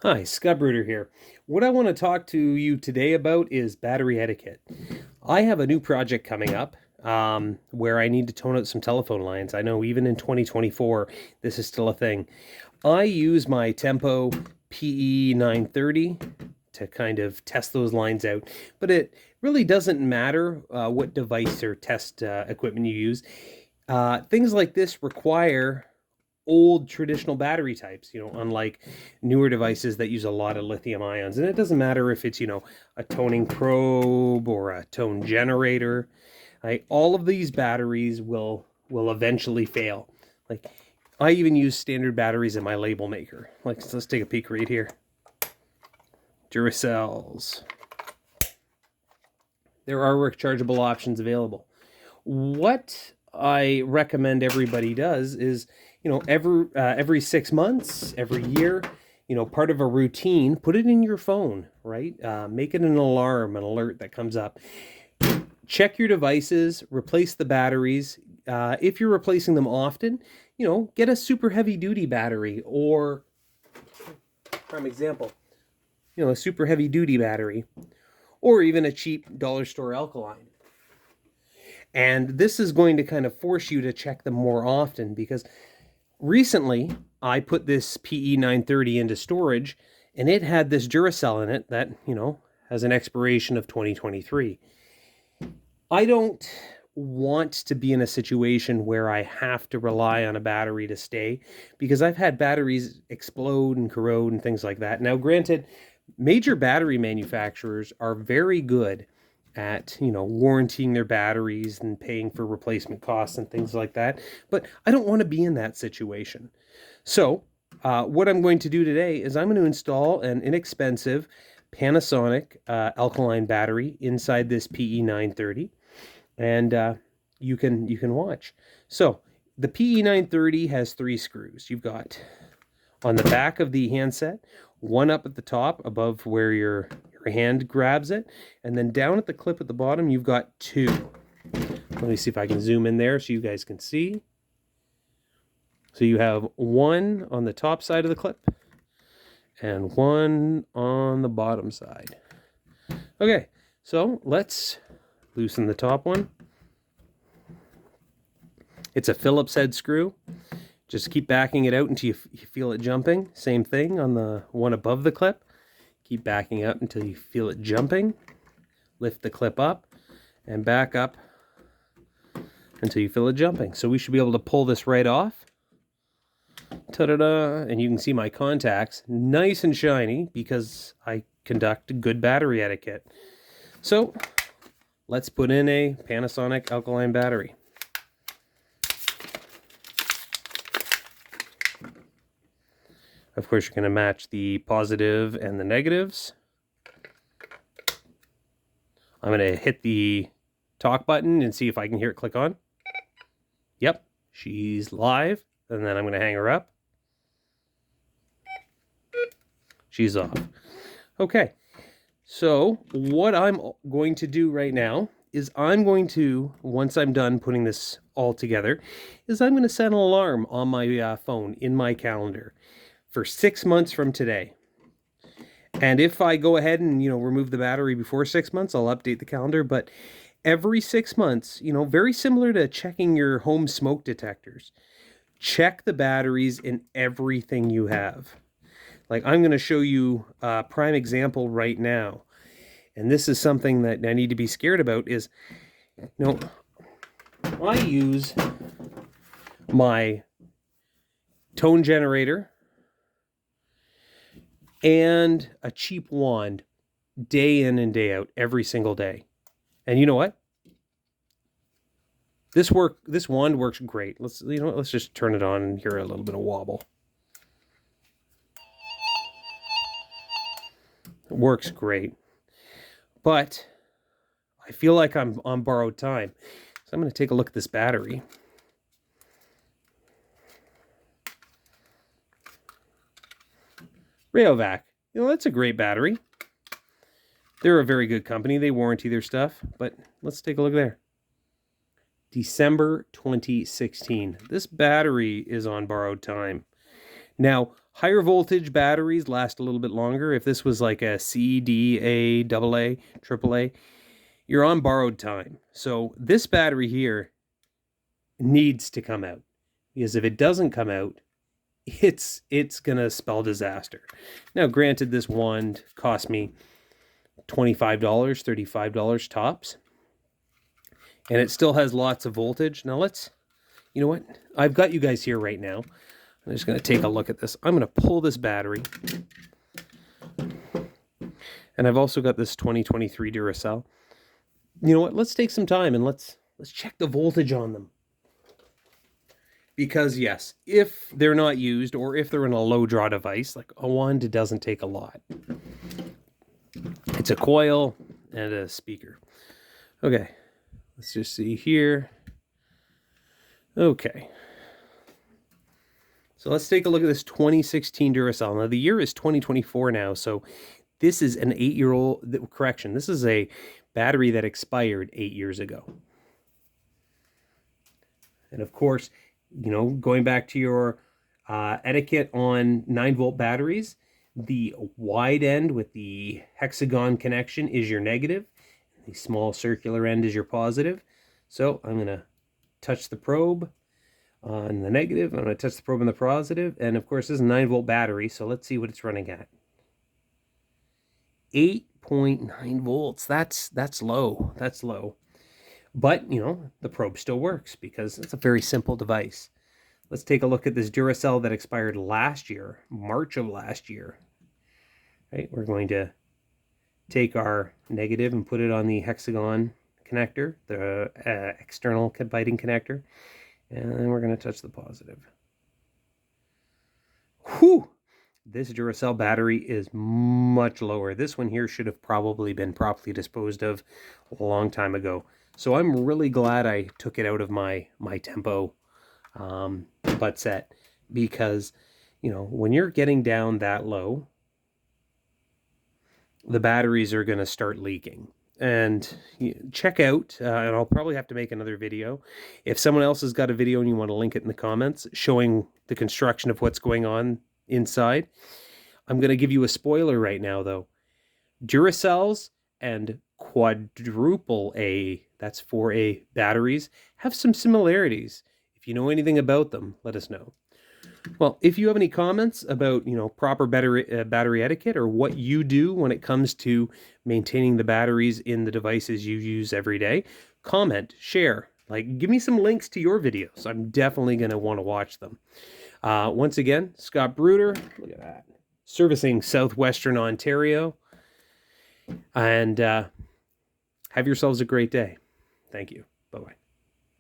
Hi, Scubruder here. What I want to talk to you today about is battery etiquette. I have a new project coming up where I need to tone out some telephone lines. I know even in 2024, this is still a thing. I use my Tempo PE 930 to kind of test those lines out, but it really doesn't matter what device or test equipment you use. Things like this require old traditional battery types, unlike newer devices that use a lot of lithium ions. And it doesn't matter if it's, a toning probe or a tone generator. All of these batteries will eventually fail. Like I even use standard batteries in my label maker. Like so let's take a peek right here. Duracells. There are rechargeable options available. What I recommend everybody does is, every 6 months, every year, part of a routine, put it in your phone, right? Make it an alarm, an alert that comes up. Check your devices, replace the batteries. If you're replacing them often, get a super heavy duty battery or, prime example, a super heavy duty battery or even a cheap dollar store alkaline. And this is going to kind of force you to check them more often because recently I put this PE 930 into storage and it had this Duracell in it that, has an expiration of 2023. I don't want to be in a situation where I have to rely on a battery to stay because I've had batteries explode and corrode and things like that. Now, granted, major battery manufacturers are very good at warranting their batteries and paying for replacement costs and things like that, but I don't want to be in that situation. So what I'm going to do today is I'm going to install an inexpensive Panasonic alkaline battery inside this PE 930, and you can watch. So the PE 930 has 3 screws. You've got on the back of the handset, one up at the top above where your hand grabs it, and then down at the clip at the bottom, you've got 2. Let me see if I can zoom in there so you guys can see. So you have one on the top side of the clip and one on the bottom side. Okay, so let's loosen the top one. It's a Phillips head screw. Just keep backing it out until you feel it jumping. Same thing on the one above the clip. Keep backing up until you feel it jumping. Lift the clip up and back up until you feel it jumping. So we should be able to pull this right off. Ta-da-da! And you can see my contacts nice and shiny because I conduct good battery etiquette. So let's put in a Panasonic alkaline battery. Of course, you're going to match the positive and the negatives. I'm going to hit the talk button and see if I can hear it click on. Yep, she's live. And then I'm going to hang her up. She's off. Okay, so what I'm going to do right now is I'm going to, once I'm done putting this all together, is I'm going to set an alarm on my phone in my calendar for 6 months from today. And if I go ahead and, remove the battery before 6 months, I'll update the calendar. But every 6 months, very similar to checking your home smoke detectors, check the batteries in everything you have. Like I'm going to show you a prime example right now. And this is something that I need to be scared about is, I use my tone generator and a cheap wand day in and day out every single day. And you know what? This wand works great. Let's just turn it on and hear a little bit of wobble. It works great. But I feel like I'm on borrowed time. So I'm going to take a look at this battery. Rayovac. That's a great battery. They're a very good company. They warranty their stuff. But let's take a look there. December 2016. This battery is on borrowed time. Now, Higher voltage batteries last a little bit longer. If this was like a C, D, A, AA, AAA, you're on borrowed time. So this battery here needs to come out, because if it doesn't come out, it's gonna spell disaster. Now, granted, this wand cost me $25, $35 tops, and it still has lots of voltage. Now let's, you know what? I've got you guys here right now. I'm just gonna take a look at this. I'm gonna pull this battery, and I've also got this 2023 Duracell. You know what? Let's take some time and let's check the voltage on them. Because yes, if they're not used, or if they're in a low draw device, like a wand, it doesn't take a lot. It's a coil and a speaker. Okay, let's just see here. Okay. So let's take a look at this 2016 Duracell. Now the year is 2024 now, so this is an 8-year-old, correction, this is a battery that expired 8 years ago. And of course, you know, going back to your etiquette on 9-volt batteries, the wide end with the hexagon connection is your negative. The small circular end is your positive. So I'm going to touch the probe on the negative. I'm going to touch the probe on the positive. And of course, this is a 9-volt battery. So let's see what it's running at. 8.9 volts. That's low. That's low. But, you know, the probe still works because it's a very simple device. Let's take a look at this Duracell that expired last year, March of last year. Right, we're going to take our negative and put it on the hexagon connector, the external biting connector, and then we're going to touch the positive. Whew! This Duracell battery is much lower. This one here should have probably been properly disposed of a long time ago. So I'm really glad I took it out of my Tempo butt set, because, you know, when you're getting down that low, the batteries are going to start leaking. And check out, and I'll probably have to make another video. If someone else has got a video and you want to link it in the comments showing the construction of what's going on inside, I'm going to give you a spoiler right now, though. Duracells and quadruple A, that's 4A batteries, have some similarities. If you know anything about them, let us know. Well, if you have any comments about, you know, proper battery etiquette, or what you do when it comes to maintaining the batteries in the devices you use every day, comment, share, like, give me some links to your videos. I'm definitely going to want to watch them. Once again, Scott Bruder, look at that, servicing Southwestern Ontario. And have yourselves a great day. Thank you. Bye-bye.